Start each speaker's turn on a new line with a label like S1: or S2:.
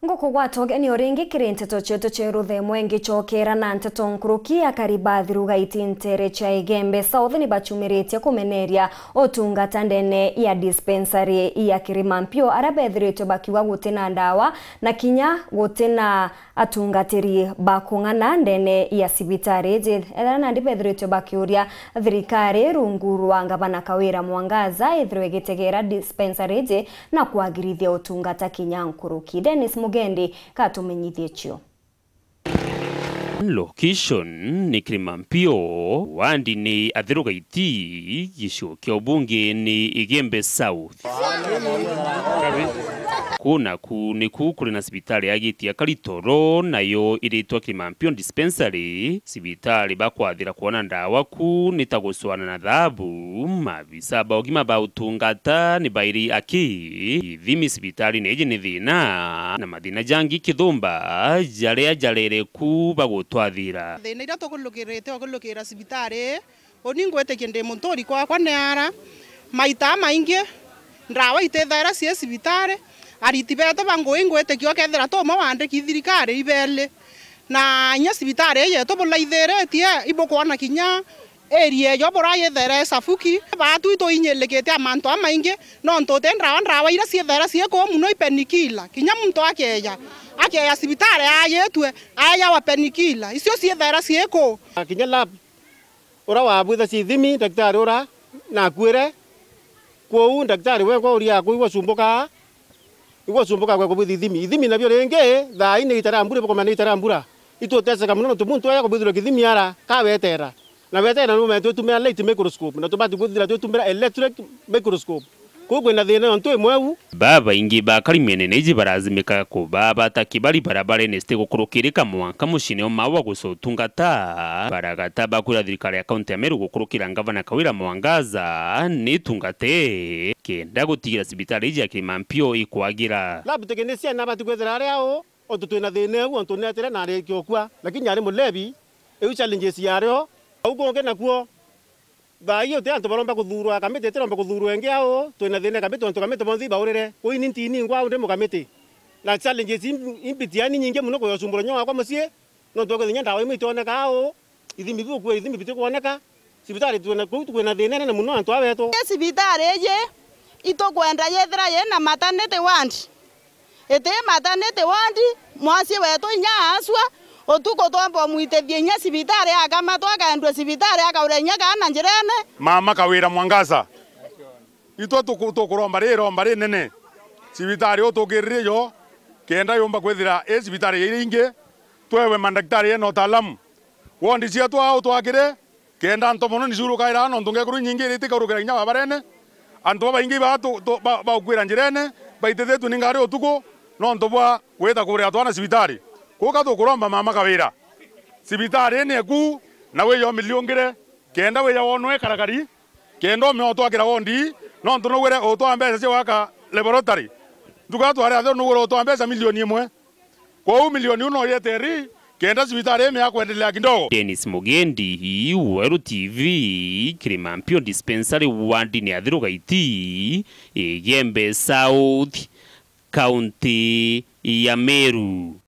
S1: Ngoko gwatogeni oringi kirinteto chetu cheruthe mwengi chokera na nteto nkuruki akaribathiru gaiti ntere cha Igembe South ni bachumiritie kumeneria otungata ndene ya dispensary ya Kirimampio arabethiritwe bakiwa gutina ndawa na kinya gutina atungatiri bakung'ana ndene ya sibitari ethana ndibethiritwe bakiuria thirikari rungu rwa ngavana Kawira Mwangaza ithirwe gitegera dispensary na kwagirithia otungata kinya nkuruki. Dennis Mugendi katumenyithie chio.
S2: Location ni Kirimampio, wandi ni athirugaiti gisho kya ubunge ni Igembe South. Kuna kuri na sibitari ya giti ya Karitoro nayo iritwa Kirimampio dispensary. Sibitari bakwathira kuona ndawa ku nitaguswana na thabu mabisa baugima ba utungata ni bairi aki ithimi sibitari neje ni thina na mathina jangi kithumba jarere ku bagutwathira
S3: thina ira tukulukira sibitari oningwete kende montori kwa neara maita maingi ndawa itethera cie sibitari ariti beto bangoingwete kyo kethera to mawande kithirikari ibele na nya sibitari ye to bulaitherete ibokwana kinya area yo boraye there safuki batu to inyelekete amanto amainge no ntote ndawa ira ciethera cie ko muno ipenikila kinya muntu akeya sibitari ayetwe aya wa penikila icio ciethera cie ko
S4: kinya lab ora wa bwitha cithimi daktari ora na kwire ko daktari we ko ria ko igosumbuka kwa kubithi ithimi nabyo renge tha ine itarambure boko itarambura itoteseka muno tumuntu aya kubithira kithimi ara kawetera na wetera no metu tumira light microscope na tubati kuthira tumira electric microscope kugwe na thina onto imwewu
S2: baba ingi ba karimene neji barazimika ko baba takibali barabara neste gukurukirika mwanka mushine omawa gusotungata baragata bakura thirikari ya county ya Meru gukurukira ngavana Kawira Mwangaza ni tungate kenda gutigira sibitari ya Kirimampio ikwagira
S4: lab technician na batu kwethera ariao onto na thina ewu onto netere na ari kyokwa lakini ari mulebi ewu challenges yario uko ngena kuo Bayo te anto baromba kuthurwa kamete teromba kuthurwa engiao twina thine kamete onto kamete bonthi baurire kuini ntini ngwa unde mukamete na challenges impitiani nyinge muno ko yosumbura nyo akwa musie no twako thinya ndawa imwe itoneka o ithimi biku ithimi bitu kuoneka sibitari twina thine na muno anto abeto
S3: sibitari ye itokwenda yethera ye na maternity ward ete maternity ward mwasi wetu nya aswa otuko twambo muitethie nya sibitari akama twakaendwe sibitari akaurenya kana njirene
S5: mama Kawira Mwangaza itwa tukuromba ri nene sibitari otugirire yo kenda yomba kwethira sibitari iringe twewe mandaktari no talamu wondi cia twa twakire kenda ntomono ni zuru kaira no ndungekuru nyingi riti karukira nya babarene anto baingi ba ukwira njirene baitethetu ningari otuko no ntobwa weta kuria twana sibitari kuka tukuromba mama Kawira sibitari ne ku na we yo miliongire kenda we ya wonwe karakari kendo me otwakira wondi no ntuno were otwambeza cie waka laboratory ndugatu ari atho no were otwambeza milioni imwe kwa milioni uno yeteri kenda sibitari me akwendelea kidogo.
S2: Dennis Mugendi, Weru TV, Kirimampio dispensary wandi ni athirugaiti Igembe South, County ya Meru.